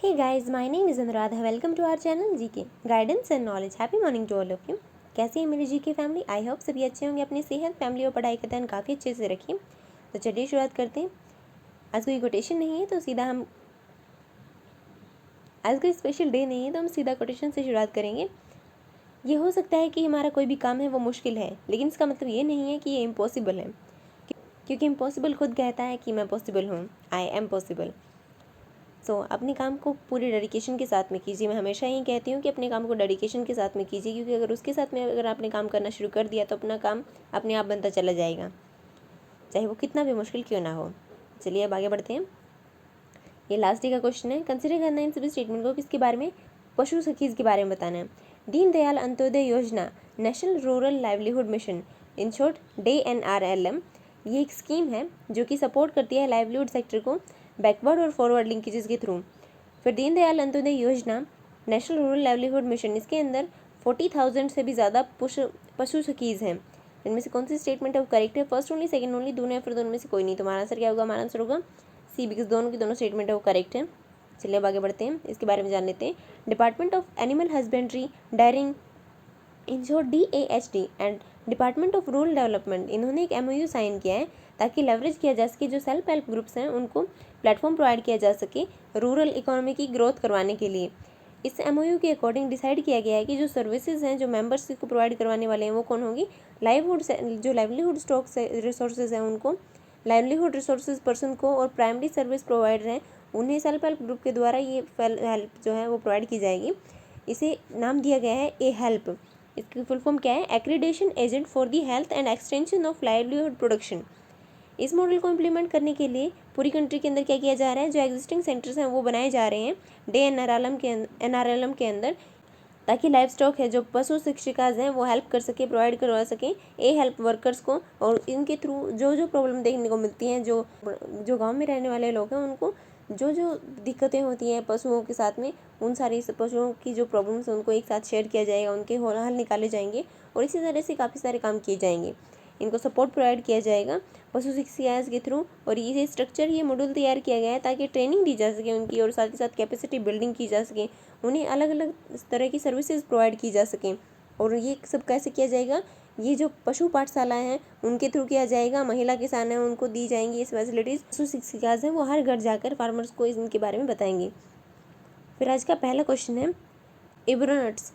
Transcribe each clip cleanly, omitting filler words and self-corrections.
Hey guys, my name is Anuradha. Welcome to our channel GK Guidance and Knowledge. Happy morning to all of you. कैसी है मेरी GK family? I hope सभी अच्छे होंगे, अपनी सेहत, फैमिली और पढ़ाई का ध्यान काफ़ी अच्छे से रखें। तो चलिए शुरुआत करते हैं। आज कोई कोटेशन नहीं है तो सीधा हम आज कोई स्पेशल डे नहीं है तो हम सीधा कोटेशन से शुरुआत करेंगे। ये हो सकता है कि हमारा कोई भी काम है वो मुश्किल है, लेकिन इसका मतलब ये नहीं है कि ये इम्पॉसिबल है, क्योंकि इम्पॉसिबल खुद कहता है कि मैं पॉसिबल हूँ, आई एम पॉसिबल। अपने काम को पूरे डेडिकेशन के साथ में कीजिए। मैं हमेशा यही कहती हूँ कि अपने काम को डेडिकेशन के साथ में कीजिए, क्योंकि अगर उसके साथ में अगर आपने काम करना शुरू कर दिया तो अपना काम अपने आप बनता चला जाएगा, चाहे वो कितना भी मुश्किल क्यों ना हो। चलिए अब आगे बढ़ते हैं। ये लास्ट डे का क्वेश्चन है। कंसिडर करना इन सभी स्टेटमेंट को किसके बारे में? पशु सखीज के बारे में बताना है। दीनदयाल अंत्योदय योजना, national rural livelihood mission, in short DNRLM, ये एक स्कीम है जो कि सपोर्ट करती है लाइवलीहुड सेक्टर को बैकवर्ड और फॉरवर्ड लिंकेजेस के थ्रू। फिर दीनदयाल अंत्योदय योजना, नेशनल रूरल लाइवलीहुड मिशन, इसके अंदर 40,000 से भी ज़्यादा पशु सखीज हैं। इनमें से कौन सी स्टेटमेंट है वो करेक्ट है? फर्स्ट ओनली, सेकंड ओनली, दोनों या फिर दोनों में से कोई नहीं। तो हमारा आंसर क्या होगा? हमारा आंसर होगा सी, बिकॉज दोनों की दोनों स्टेटमेंट है वो करेक्ट है। चलिए अब आगे बढ़ते हैं, इसके बारे में जान लेते हैं। Department of animal husbandry, daring, in short DAHD, and department of rural development, इन्होंने एक MOU साइन किया है ताकि लेवरेज किया जा सके, जो सेल्फ हेल्प ग्रुप्स हैं उनको प्लेटफॉर्म प्रोवाइड किया जा सके रूरल इकोनॉमी की ग्रोथ करवाने के लिए। इस MOU के अकॉर्डिंग डिसाइड किया गया है कि जो सर्विसेज हैं जो मेंबर्स को प्रोवाइड करवाने वाले हैं वो कौन होगी? जो लाइवलीहुड स्टॉक्स रिसोर्सेज हैं उनको, लाइवलीहुड रिसोर्सेज पर्सन को, और प्राइमरी सर्विस प्रोवाइडर हैं उन्हें सेल्फ हेल्प ग्रुप के द्वारा ये हेल्प जो है वो प्रोवाइड की जाएगी। इसे नाम दिया गया है A-HELP। इसकी फुल फॉर्म क्या है? Accreditation agent for the health and extension of livelihood production. इस मॉडल को इम्प्लीमेंट करने के लिए पूरी कंट्री के अंदर क्या किया जा रहा है? जो एग्जिस्टिंग सेंटर्स हैं वो बनाए जा रहे हैं NRLM के अंदर, ताकि लाइफ स्टॉक है जो पशु शिक्षिकाज हैं वो हेल्प कर सके, प्रोवाइड करवा सकें A-HELP वर्कर्स को, और इनके थ्रू जो जो प्रॉब्लम देखने को मिलती हैं, जो गाँव में रहने वाले लोग हैं उनको जो जो दिक्कतें होती हैं पशुओं के साथ में, उन सारी पशुओं की जो प्रॉब्लम्स हैं उनको एक साथ शेयर किया जाएगा, उनके हल निकाले जाएंगे और इसी तरह से काफ़ी सारे काम किए जाएंगे। इनको सपोर्ट प्रोवाइड किया जाएगा पशु शिक्षिकाज के थ्रू, और ये स्ट्रक्चर, ये मॉड्यूल तैयार किया गया है ताकि ट्रेनिंग दी जा सके उनकी, और साथ ही साथ कैपेसिटी बिल्डिंग की जा सके, उन्हें अलग अलग तरह की सर्विसेज प्रोवाइड की जा सकें। और ये सब कैसे किया जाएगा? ये जो पशु पाठशालाएँ हैं उनके थ्रू किया जाएगा। महिला किसान हैं उनको दी जाएंगी इस फैसिलिटीज़। पशु शिक्षिकाज हैं वो हर घर जाकर फार्मर्स को इनके बारे में बताएंगे। फिर आज का पहला क्वेश्चन है, इब्रोनट्स,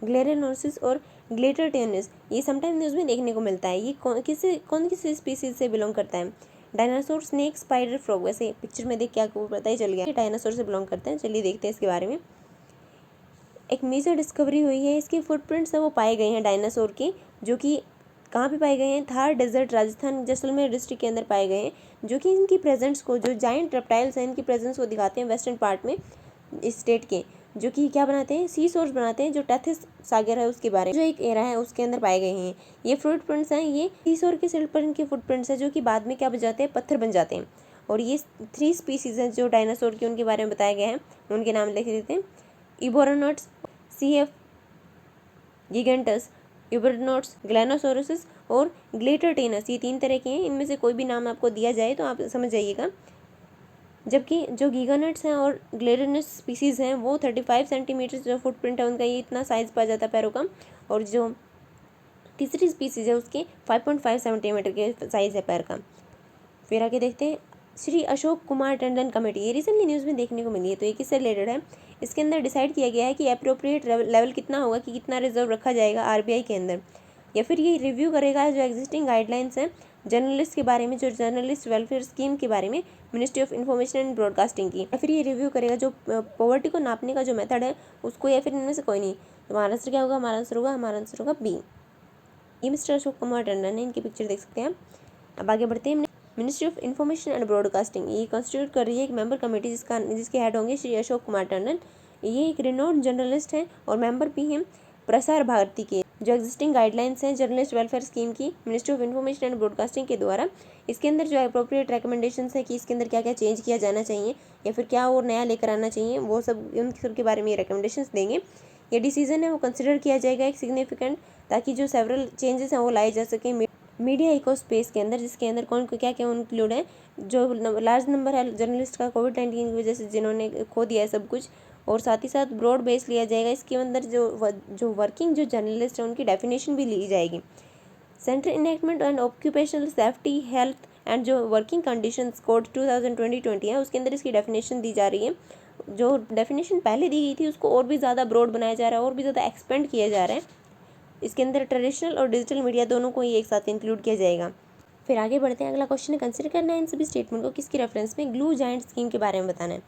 ग्लेरेनोसिस और ग्लेटरटेनस, ये समटाइम न्यूज़ में देखने को मिलता है। ये कौन किसी स्पीसीज से बिलोंग करता है? Dinosaur, snake, spider, frog. वैसे पिक्चर में देख के आपको पता ही चल गया डायनासोर से बिलोंग करते हैं। चलिए देखते हैं इसके बारे में। एक मेजर डिस्कवरी हुई है, इसके फुटप्रिंट्स हैं वो पाए गए हैं डायनासोर के, जो कि कहाँ पे पाए गए हैं? थार डेजर्ट, राजस्थान, जैसलमेर डिस्ट्रिक्ट के अंदर पाए गए हैं, जो कि इनकी प्रेजेंस को, जो जाइंट रेप्टाइल्स हैं इनकी प्रेजेंस को दिखाते हैं वेस्टर्न पार्ट में इस स्टेट के, जो कि क्या बनाते हैं? सी सोर्स बनाते हैं, जो टेथिस सागर है उसके बारे में, जो एक एरा है उसके अंदर पाए गए हैं। ये फुटप्रिंट्स हैं, ये सी सोर के सिल्ट पर इनके फुटप्रिंट्स हैं, जो कि बाद में क्या बन जाते हैं? पत्थर बन जाते हैं। और ये 3 स्पीसीज हैं जो डायनासोर के, उनके बारे में बताया गया है, उनके नाम लिख देते हैं। इबोरोनट्स, CF गिगेंटस, इबोरोनट्स, ग्लेनोसोरसिस और ग्लेटरटेनस, ये 3 तरह के हैं। इनमें से कोई भी नाम आपको दिया जाए तो आप समझ जाइएगा। जबकि जो गीगानट्स हैं और ग्लेटरनस स्पीसीज़ हैं वो 35 सेंटीमीटर जो फुटप्रिंट है उनका, ये इतना साइज़ पाया जाता है पैरों का, और जो तीसरी स्पीसीज़ है उसके 5.5 सेंटीमीटर के साइज़ है पैर का। फिर आगे देखते हैं, श्री अशोक कुमार टंडन कमेटी, ये रिसेंटली न्यूज़ में देखने को मिली है, तो ये किससे रिलेटेड है? इसके अंदर डिसाइड किया गया है कि अप्रोप्रिएट लेवल कितना होगा, कि कितना रिजर्व रखा जाएगा RBI के अंदर, या फिर ये रिव्यू करेगा जो एग्जिस्टिंग गाइडलाइंस हैं जर्नलिस्ट के बारे में, जो जर्नलिस्ट वेलफेयर स्कीम के बारे में ministry of information and broadcasting की, या फिर ये रिव्यू करेगा जो पॉवर्टी को नापने का जो मेथड है उसको, या फिर इनमें से कोई नहीं। तो हमारा आंसर क्या होगा? हमारा आंसर होगा B। ये मिस्टर अशोक कुमार टंडन है, इनकी पिक्चर देख सकते हैं आप। अब आगे बढ़ते हैं। Ministry of information and broadcasting, ये कॉन्स्टिट्यूट कर रही है एक मेंबर कमेटी जिसके हेड होंगे श्री अशोक कुमार टंडन। ये एक रिनोन्ड जर्नलिस्ट हैं और मेंबर भी हैं प्रसार भारती के, जो एग्जिस्टिंग गाइडलाइंस हैं जर्नलिस्ट वेलफेयर स्कीम की ministry of information and broadcasting के द्वारा। इसके अंदर जो अप्रोप्रिएट रिकमेंडेशंस है कि इसके अंदर क्या क्या चेंज किया जाना चाहिए या फिर क्या और नया लेकर आना चाहिए, वो सब उन सब के बारे में ये रिकमेंडेशंस देंगे। ये डिसीजन है वो कंसिडर किया जाएगा एक सिग्निफिकेंट, ताकि जो सेवरल चेंजेस हैं वो लाए जा सकें मीडिया इकोस्पेस के अंदर, जिसके अंदर कौन को क्या क्या इंक्लूड है, जो लार्ज नंबर है जर्नलिस्ट का कोविड-19 की वजह से जिन्होंने खो दिया है सब कुछ, और साथ ही साथ ब्रॉड बेस लिया जाएगा। इसके अंदर जो वर्किंग जो जर्नलिस्ट है उनकी डेफिनेशन भी ली जाएगी। Central enactment and occupational safety health and जो वर्किंग कंडीशंस कोड 2020 है उसके अंदर इसकी डेफिनेशन दी जा रही है। जो डेफिनेशन पहले दी गई थी उसको और भी ज़्यादा ब्रॉड बनाया जा रहा है, और भी ज़्यादा एक्सपेंड किया जा रहा है। इसके अंदर ट्रेडिशनल और डिजिटल मीडिया दोनों को ही एक साथ इंक्लूड किया जाएगा। फिर आगे बढ़ते हैं। अगला क्वेश्चन है, कंसिडर करना है इन सभी स्टेटमेंट को किसकी रेफरेंस में ग्लू जायंट स्कीम के बारे में बताना है।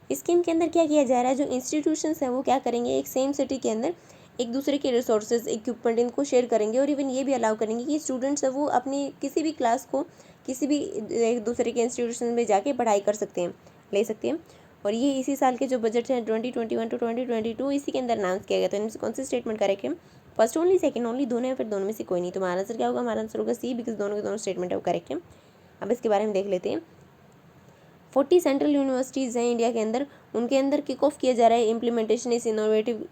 इस स्कीम के अंदर क्या किया जा रहा है, जो इंस्टीट्यूशंस हैं वो क्या करेंगे, एक सेम सिटी के अंदर एक दूसरे के रिसोर्सेज इक्विपमेंट इनको शेयर करेंगे, और इवन ये भी अलाउ करेंगे कि स्टूडेंट्स है वो अपनी किसी भी क्लास को किसी भी एक दूसरे के इंस्टीट्यूशन में जाके पढ़ाई कर सकते हैं, ले सकते हैं। और ये इसी साल के जो बजट है 2021 टू 2022 इसी के अंदर अनाउंस किया गया। तो इनमें से कौन सी स्टेटमेंट करेक्ट है, फर्स्ट ओनली, सेकंड ओनली, दोनों है, फिर दोनों में से कोई नहीं। तो हमारा आंसर क्या होगा, हमारा आंसर होगा सी, बिकॉज दोनों के दोनों स्टेटमेंट है वो करेक्ट है। अब इसके बारे में देख लेते हैं। 40 सेंट्रल यूनिवर्सिटीज़ हैं इंडिया के अंदर, उनके अंदर किक ऑफ किया जा रहा है इम्प्लीमेंटेशन इस इनोवेटिव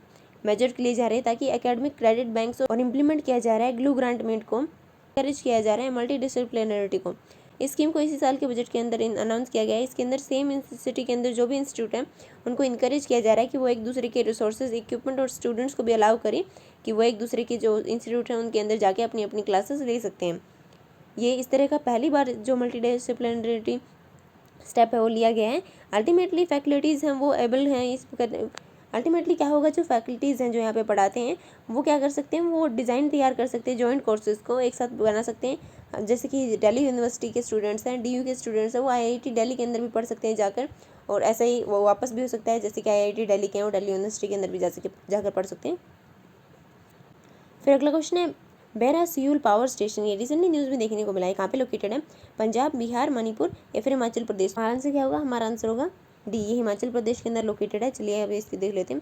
मेजर लिए जा रहे हैं, ताकि एकेडमिक क्रेडिट बैंक्स और इम्प्लीमेंट किया जा रहा है ग्लू ग्रांट मीट को, encourage किया जा रहा है मल्टी डिसिप्लिनरिटी को। इस स्कीम को इसी साल के बजट के अंदर अनाउंस किया गया है। इसके अंदर सेम सिटी के अंदर जो भी इंस्टीट्यूट है उनको इनकरेज किया जा रहा है कि वो एक दूसरे के रिसोर्सेज इक्विपमेंट और स्टूडेंट्स को भी अलाउ करें कि वो एक दूसरे के जो इंस्टीट्यूट हैं उनके अंदर जाके अपनी अपनी क्लासेस ले सकते हैं। ये इस तरह का पहली बार जो मल्टी डिसिप्लिनरिटी स्टेप है वो लिया गया है। अल्टीमेटली फैकल्टीज़ हैं वो एबल हैं इस अल्टीमेटली क्या होगा, जो फैकल्टीज़ हैं जो यहाँ पे पढ़ाते हैं वो क्या कर सकते हैं, वो डिज़ाइन तैयार कर सकते हैं, जॉइंट कोर्सेज को एक साथ बना सकते हैं। जैसे कि दिल्ली यूनिवर्सिटी के स्टूडेंट्स हैं, डीयू के स्टूडेंट्स हैं, वो आईआईटी दिल्ली के अंदर भी पढ़ सकते हैं जाकर, और ऐसा ही वो वापस भी हो सकता है, जैसे कि आईआईटी दिल्ली के हैं वो दिल्ली यूनिवर्सिटी के अंदर भी जाकर पढ़ सकते हैं। फिर अगला क्वेश्चन है, बैरा सियूल पावर स्टेशन, ये रिसेंटली न्यूज़ में देखने को मिला है, कहाँ पे लोकेटेड है, पंजाब, बिहार, मणिपुर या फिर हिमाचल प्रदेश। हमारा आंसर क्या होगा, हमारा आंसर होगा डी, ये हिमाचल प्रदेश के अंदर लोकेटेड है। चलिए अब इसकी देख लेते हैं।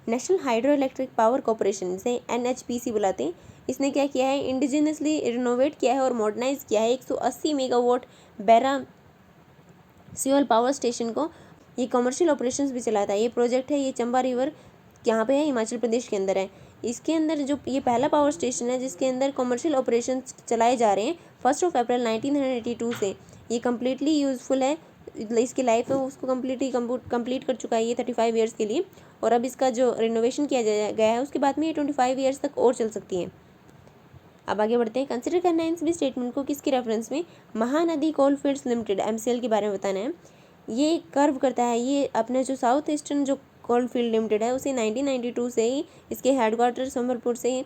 National hydro electric power corporation, इसे NHPC बुलाते हैं, इसने क्या किया है, इंडिजिनसली रिनोवेट किया है और मॉडर्नाइज किया है 180 मेगावाट बैरा सियूल पावर स्टेशन को। ये कमर्शियल ऑपरेशंस भी चलाता है। ये प्रोजेक्ट है, ये चंबा रिवर यहाँ पे है, हिमाचल प्रदेश के अंदर है। इसके अंदर जो ये पहला पावर स्टेशन है जिसके अंदर कमर्शियल ऑपरेशंस चलाए जा रहे हैं 1 अप्रैल 1982 से। ये कम्प्लीटली यूज़फुल है, इसकी लाइफ है उसको कंप्लीट कर चुका है ये 35 ईयर्स के लिए, और अब इसका जो रिनोवेशन किया गया है उसके बाद में ये 25 ईयर्स तक और चल सकती है। अब आगे बढ़ते हैं। कंसिडर करना है इन सभी स्टेटमेंट को किसकी रेफरेंस में, महानदी कोलफील्ड्स लिमिटेड MCL के बारे में बताना है। ये कर्व करता है, ये अपने जो साउथ ईस्टर्न जो कोलफील्ड लिमिटेड है उसे 1992 से ही इसके हेडक्वार्टर संबलपुर से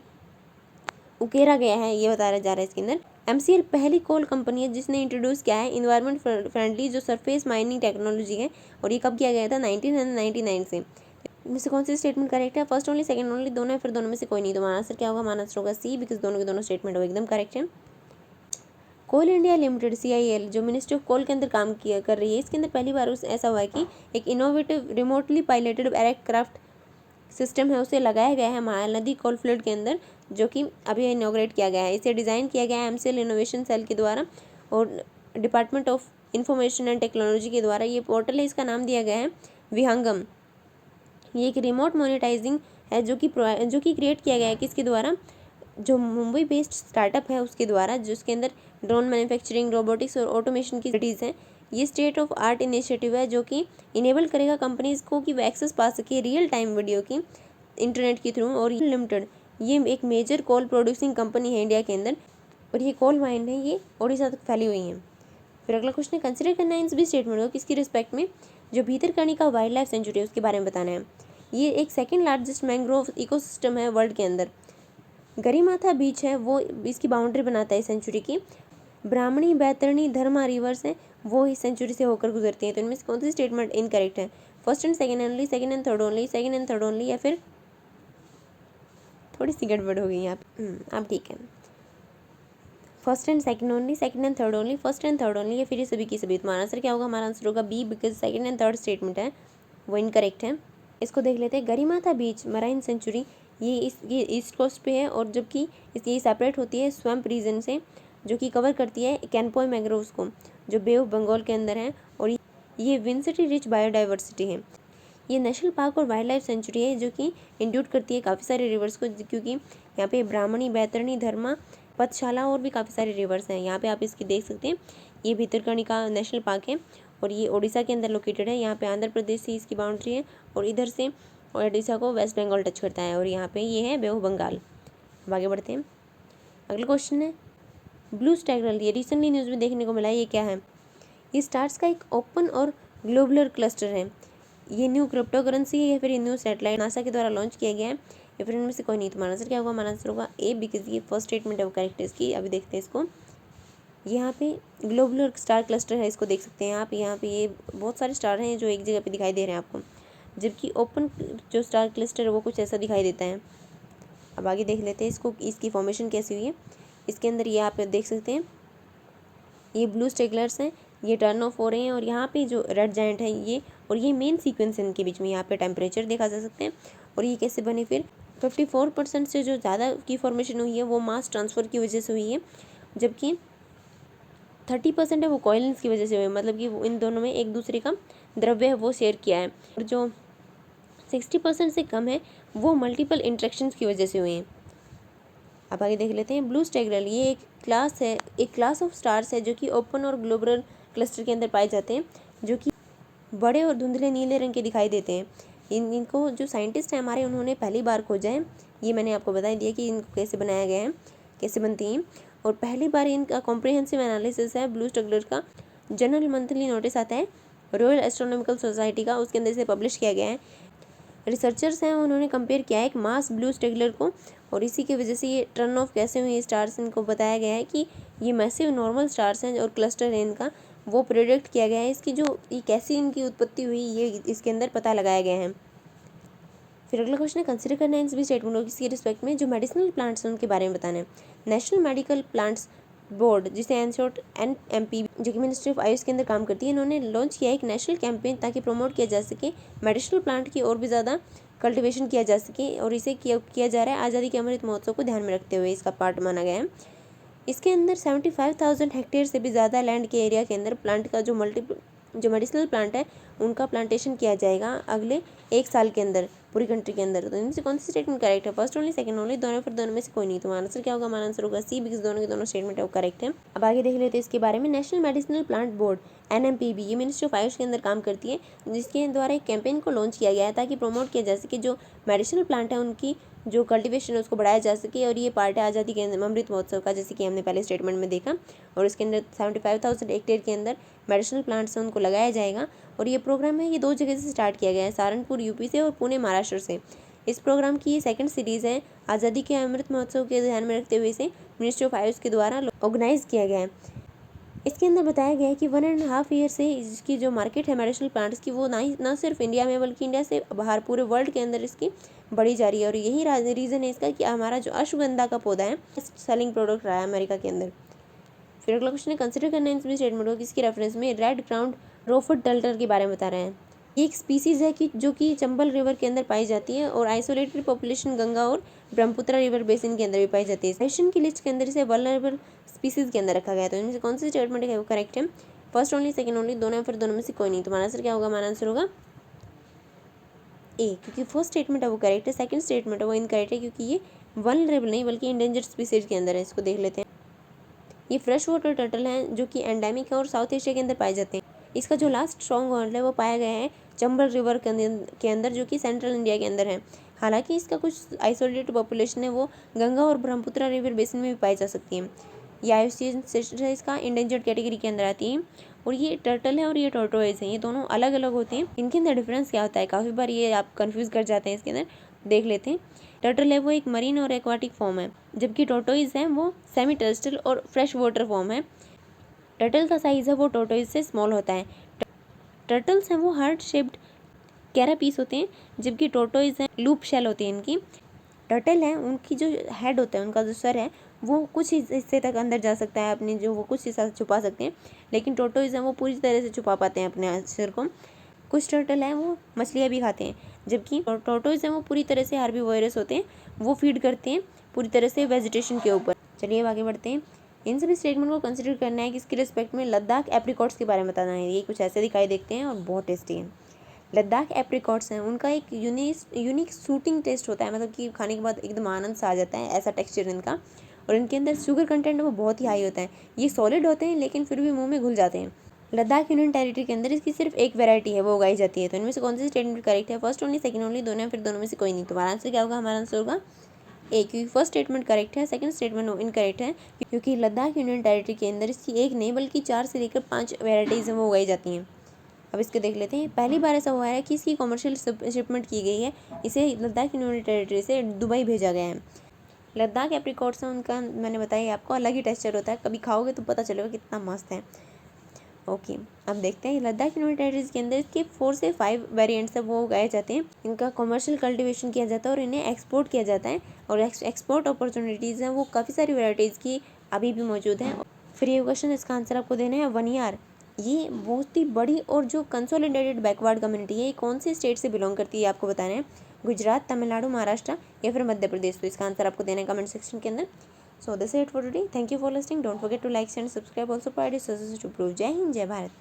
उकेरा गया है, ये बताया जा रहा है इसके अंदर। MCL पहली कोल कंपनी है जिसने इंट्रोड्यूस किया है इन्वायरमेंट फ्रेंडली जो सरफेस माइनिंग टेक्नोलॉजी है, और ये कब किया गया था, 1999 से। इनमें से कौन सी स्टेटमेंट करेक्ट है, फर्स्ट ओनली, सेकंड ओनली, दोनों है, फिर दोनों में से कोई नहीं। तो हमारा आंसर क्या होगा, हमारा आंसर होगा सी, बिकॉज दोनों के दोनों स्टेटमेंट एकदम करेक्ट है। कोल इंडिया लिमिटेड CIL जो मिनिस्ट्री ऑफ कोल के अंदर काम किया कर रही है, इसके अंदर पहली बार ऐसा हुआ है कि एक innovative remotely piloted aircraft system है उसे लगाया गया है महानदी कोलफील्ड के अंदर, जो कि अभी इनॉग्रेट किया गया है। इसे डिज़ाइन किया गया है MCL इनोवेशन सेल के द्वारा और department of information and technology के द्वारा। ये पोर्टल है, इसका नाम दिया गया है विहंगम। ये एक रिमोट मोनेटाइजिंग है जो कि क्रिएट किया गया है किसके द्वारा, जो मुंबई बेस्ड स्टार्टअप है उसके द्वारा, जिसके अंदर ड्रोन मैन्युफैक्चरिंग, रोबोटिक्स और ऑटोमेशन की एक्टिविटीज़ हैं। ये स्टेट ऑफ आर्ट इनिशिएटिव है जो कि इनेबल करेगा कंपनीज़ को कि वो एक्सेस पा सके रियल टाइम वीडियो की इंटरनेट के थ्रू। और ये लिमिटेड ये एक मेजर कोल प्रोड्यूसिंग कंपनी है इंडिया के अंदर, और ये कोल माइन है, ये उड़ीसा तक फैली हुई हैं। फिर अगला क्वेश्चन है, कंसिडर करना है इन सभी स्टेटमेंट को किसकी रिस्पेक्ट में, जो भीतरकनिका वाइल्ड लाइफ सेंचुरी है उसके बारे में बताना है। ये एक सेकेंड लार्जेस्ट मैंग्रोव इकोसिस्टम है वर्ल्ड के अंदर। गरीमाथा बीच है वो इसकी बाउंड्री बनाता है सेंचुरी की। ब्राह्मणी, बैतरणी, धर्मा रिवर्स हैं वो इस सेंचुरी से होकर गुजरती हैं। तो इनमें से कौन सी स्टेटमेंट इनकरेक्ट है, first and second only, second and third only, second and third only, या फिर थोड़ी सी गड़बड़ हो गई यहाँ पे। अब ठीक है, first and second only, second and third only, first and third only, या फिर ये सभी की सभी। तुम्हारा आंसर क्या होगा, हमारा आंसर होगा B, because second and third statement है वो इनकरेक्ट है। इसको देख लेते हैं। गरीमाथा बीच मराइन सेंचुरी ये ईस्ट कोस्ट पे है, और जबकि ये सेपरेट होती है स्वैम्प रीजन से, जो कि कवर करती है कैनपोय मैंग्रोव्स को जो बे ऑफ बंगाल के अंदर है, और ये विंसिटी रिच बायोडाइवर्सिटी है। ये नेशनल पार्क और वाइल्ड लाइफ सेंचुरी है जो कि इंक्लूड करती है काफ़ी सारे रिवर्स को, क्योंकि यहाँ पे ब्राह्मणी, बैतरणी, धर्मा पथशाला और भी काफ़ी सारे रिवर्स हैं। यहाँ पे आप इसकी देख सकते हैं। ये भितरकनिका नेशनल पार्क है और ये उड़ीसा के अंदर लोकेटेड है। यहाँ पे आंध्र प्रदेश से इसकी बाउंड्री है और इधर से उड़ीसा को वेस्ट बंगाल टच करता है और यहाँ पे ये है बे ऑफ बंगाल। अब आगे बढ़ते हैं। अगला क्वेश्चन है ब्लू स्टेगरल। ये रिसेंटली न्यूज़ में देखने को मिला है। ये क्या है? ये स्टार्स का एक ओपन और ग्लोबुलर क्लस्टर है। ये न्यू क्रिप्टो करेंसी है या फिर ये न्यू सैटेलाइट नासा के द्वारा लॉन्च किया गया है या फिर इनमें से कोई नहीं। तुम्हारा आंसर क्या होगा? हमारा आंसर होगा ए, बिकॉज ये फर्स्ट स्टेटमेंट है वो करेक्ट है इसकी। अभी देखते हैं इसको। यहाँ पे ग्लोबुलर स्टार क्लस्टर है, इसको देख सकते हैं आप। यहाँ पे ये बहुत सारे स्टार हैं जो एक जगह पे दिखाई दे रहे हैं आपको, जबकि ओपन जो स्टार क्लस्टर है वो कुछ ऐसा दिखाई देता है। अब आगे देख लेते हैं इसको, इसकी फॉर्मेशन कैसी हुई है। इसके अंदर ये आप देख सकते हैं, ये ब्लू स्टेगलर्स हैं, ये टर्न ऑफ हो रहे हैं और यहाँ पे जो रेड जायंट है ये, और ये मेन सीक्वेंस है इनके बीच में। यहाँ पे टेम्परेचर देखा जा सकते हैं। और ये कैसे बने फिर? 54% से जो ज़्यादा की फॉर्मेशन हुई है वो मास ट्रांसफ़र की वजह से हुई है, जबकि 30% है वो कॉइलेंस की वजह से हुई है। मतलब कि इन दोनों में एक दूसरे का द्रव्य है वो शेयर किया है। और जो 60% से कम है वो मल्टीपल इंट्रैक्शंस की वजह से हुए हैं। अब आगे देख लेते हैं। ब्लू स्टेगरल ये एक क्लास है, एक क्लास ऑफ स्टार्स है जो कि ओपन और ग्लोबुलर क्लस्टर के अंदर पाए जाते हैं, जो कि बड़े और धुंधले नीले रंग के दिखाई देते हैं। इनको जो साइंटिस्ट हैं हमारे, उन्होंने पहली बार खोजा है। ये मैंने आपको बता दिया कि इनको कैसे बनाया गया है, कैसे बनती हैं। और पहली बार इनका कॉम्प्रिहेंसिव एनालिसिस है ब्लू स्टेगरल का, जनरल मंथली नोटिस आता है रॉयल एस्ट्रोनॉमिकल सोसाइटी का, उसके अंदर से पब्लिश किया गया है। रिसर्चर्स हैं उन्होंने कंपेयर किया है एक मास ब्लू स्टेगलर को, और इसी की वजह से ये टर्न ऑफ कैसे हुए स्टार्स, इनको बताया गया है कि ये मैसिव नॉर्मल स्टार्स हैं और क्लस्टर है इनका, वो प्रेडिक्ट किया गया है। इसकी जो ये कैसी इनकी उत्पत्ति हुई ये इसके अंदर पता लगाया गया है। फिर अगला क्वेश्चन है कंसिडर करना है इन सभी स्टेटमेंटों की रिस्पेक्ट में जो मेडिसिनल प्लांट्स हैं उनके बारे में बताना है। नेशनल मेडिकल प्लांट्स बोर्ड, जिसे एन शॉर्ट NMP, जो कि मिनिस्ट्री ऑफ आयुष के अंदर काम करती है, इन्होंने लॉन्च किया है एक नेशनल कैंपेन ताकि प्रमोट किया जा सके मेडिसिनल प्लांट की और भी ज़्यादा कल्टिवेशन किया जा सके। और इसे किया जा रहा है आज़ादी के अमृत महोत्सव को ध्यान में रखते हुए, इसका पार्ट माना गया है। इसके अंदर 75,000 हेक्टेयर से भी ज़्यादा लैंड के एरिया के अंदर प्लांट का जो मेडिसिनल प्लांट है उनका प्लांटेशन किया जाएगा अगले 1 साल के अंदर पूरी कंट्री के अंदर। तो इनमें से कौन सी स्टेटमेंट करेक्ट है? फर्स्ट ओनली, सेकंड ओनली, दोनों, फिर दोनों में से कोई नहीं। तो आंसर क्या होगा? हमारा आंसर होगा सी, बिकॉज दोनों के दोनों स्टेटमेंट है वो करेक्ट है। अब आगे देख लेते हैं इसके बारे में। National medicinal plant board NMPB, ये मिनिस्ट्री ऑफ आयुष के अंदर काम करती है, जिसके द्वारा एक कैंपेन को लॉन्च किया गया है ताकि प्रमोट किया जा सके जो मेडिसिनल प्लांट है उनकी जो कल्टिवेशन है उसको बढ़ाया जा सके। और ये पार्ट है आज़ादी के अमृत महोत्सव का, जैसे कि हमने पहले स्टेटमेंट में देखा। और इसके अंदर 75,000 हेक्टेयर के अंदर मेडिसिनल प्लांट्स हैं उनको लगाया जाएगा। और ये प्रोग्राम है ये 2 जगह से स्टार्ट किया गया है, सहारनपुर UP से और पुणे महाराष्ट्र से। इस प्रोग्राम की ये सेकंड सीरीज़ है। आज़ादी के अमृत महोत्सव के ध्यान में रखते हुए इसे मिनिस्ट्री ऑफ आयुष के द्वारा ऑर्गेनाइज किया गया है। इसके अंदर बताया गया है कि 1.5 ईयर से इसकी जो मार्केट है मेडिसिनल प्लांट्स की, वो ना सिर्फ इंडिया में बल्कि इंडिया से बाहर पूरे वर्ल्ड के अंदर इसकी बढ़ी जा रही है। और यही रीज़न है इसका कि हमारा जो अश्वगंधा का पौधा है सेलिंग प्रोडक्ट रहा है अमेरिका के अंदर। फिर अगला क्वेश्चन है कंसिडर करना इन सभी स्टेटमेंट को किसकी रेफरेंस में रेड क्राउन रोफुट टर्टल के बारे में बता रहे हैं। ये एक स्पीसीज़ है कि जो कि चंबल रिवर के अंदर पाई जाती है और आइसोलेटेड पॉपुलेशन गंगा और ब्रह्मपुत्र रिवर बेसिन के अंदर भी पाई जाती है। सेशन की लिस्ट के अंदर इसे वल्नरेबल स्पीसीज़ के अंदर रखा गया है। तो इनमें से कौन सी स्टेटमेंट है वो करेक्ट है? फर्स्ट ओनली, सेकंड ओनली, दोनों, फिर दोनों में से कोई नहीं। तुम्हारा आंसर क्या होगा? हमारा आंसर होगा ए, क्योंकि फर्स्ट स्टेटमेंट है वो करेक्ट है, सेकंड स्टेटमेंट है वो इनकरेक्ट है क्योंकि ये वल्नरेबल नहीं बल्कि इंडेंजर्ड स्पीसीज के अंदर है। इसको देख लेते हैं। ये फ्रेश वाटर टर्टल हैं जो कि एंडेमिक है और साउथ एशिया के अंदर पाए जाते हैं। इसका जो लास्ट स्ट्रॉन्ग होल्ड है वो पाया गया है चंबल रिवर के अंदर जो कि सेंट्रल इंडिया के अंदर है। हालांकि इसका कुछ आइसोलेटेड पॉपुलेशन है वो गंगा और ब्रह्मपुत्र रिवर बेसिन में भी पाई जा सकती है। ये IUCN है इसका इंडेंजर्ड कैटेगरी के अंदर आती है। और ये टर्टल है और ये टोर्टोइज है, ये दोनों अलग अलग होते हैं। इनके अंदर डिफरेंस क्या होता है? काफ़ी बार ये आप कंफ्यूज कर जाते हैं। इसके अंदर देख लेते हैं। टर्टल है वो एक मरीन और एक्वाटिक फॉर्म है, जबकि टोर्टोइज है वो सेमी टेरेस्ट्रियल और फ्रेश वाटर फॉर्म है। टर्टल का साइज़ है वो टोर्टोइज से स्मॉल होता है। टर्टल्स हैं वो हार्ट शेप्ड कैरापीस होते हैं, जबकि टोर्टोइज हैं लूप शेल होती है इनकी। टर्टल है उनकी जो हेड होता है, उनका जो सर है वो कुछ हिस्से तक अंदर जा सकता है अपने, जो वो कुछ हिस्सा छुपा सकते हैं, लेकिन टोर्टोइज हैं वो पूरी तरह से छुपा पाते हैं अपने सिर को। कुछ टर्टल हैं वो मछलियाँ भी खाते हैं, जबकि टोर्टोइज हैं वो पूरी तरह से हार्बीवोरस होते हैं, वो फीड करते हैं पूरी तरह से वेजिटेशन के ऊपर। चलिए अब आगे बढ़ते हैं। इन सभी स्टेटमेंट को कंसिडर करना है कि इसके रिस्पेक्ट में लद्दाख एप्रिकॉट्स के बारे में बताना है। ये कुछ ऐसे दिखाई देखते हैं और बहुत टेस्टी हैं। लद्दाख एप्रिकॉट्स हैं, उनका एक यूनिक शूटिंग टेस्ट होता है, मतलब कि खाने के बाद एकदम आनंद सा आ जाता है, ऐसा टेक्सचर इनका। और इनके अंदर शुगर कंटेंट वो बहुत ही हाई होता है। ये सॉलिड होते हैं लेकिन फिर भी मुंह में घुल जाते हैं। लद्दाख यूनियन टेरिटरी के अंदर इसकी सिर्फ एक वैरायटी है, वो उगाई जाती है। तो इनमें से कौन सी स्टेटमेंट करेक्ट है? फर्स्ट ओनली, सेकंड ओनली, दोनों, फिर दोनों में से कोई नहीं। तुम्हारा आंसर क्या होगा? हमारा आंसर होगा ए, क्योंकि फर्स्ट स्टेटमेंट करेक्ट है, सेकंड स्टेटमेंट इनकरेक्ट है, क्योंकि लद्दाख यूनियन टेरिटरी के अंदर इसकी एक नहीं बल्कि 4 से लेकर 5 वेराइटीज़ हैं वो उगाई जाती हैं। अब इसके देख लेते हैं। पहली बार ऐसा हुआ है कि इसकी कॉमर्शियल शिपमेंट की गई है, इसे लद्दाख यूनियन टेरिटरी से दुबई भेजा गया है। लद्दाख एप्रिकॉट्स हैं, उनका मैंने बताया आपको अलग ही टेक्सचर होता है, कभी खाओगे तो पता चलेगा कितना मस्त है। ओके, अब देखते हैं लद्दाख यूनियन टेरिटरीज के अंदर इसके 4 से 5 वेरिएंट्स है वो उगाए जाते हैं। इनका कमर्शियल कल्टीवेशन किया जाता है और इन्हें एक्सपोर्ट किया जाता है, और एक्सपोर्ट अपॉर्चुनिटीज़ हैं वो काफ़ी सारी वेराइटीज़ की अभी भी मौजूद हैं। फिर ये क्वेश्चन, इसका आंसर आपको देना है वनियार। ये बहुत ही बड़ी और जो कंसोलिडेटेड बैकवर्ड कम्युनिटी है, ये कौन सी स्टेट से बिलोंग करती है आपको बताना है? गुजरात, तमिलनाडु, महाराष्ट्र या फिर मध्य प्रदेश। तो इसका आंसर आपको देना है कमेंट सेक्शन के अंदर। So this is it for today. Thank you for listening. Don't forget to like, share and subscribe. Also provide your suggestions to improve. जय हिंद, जय भारत।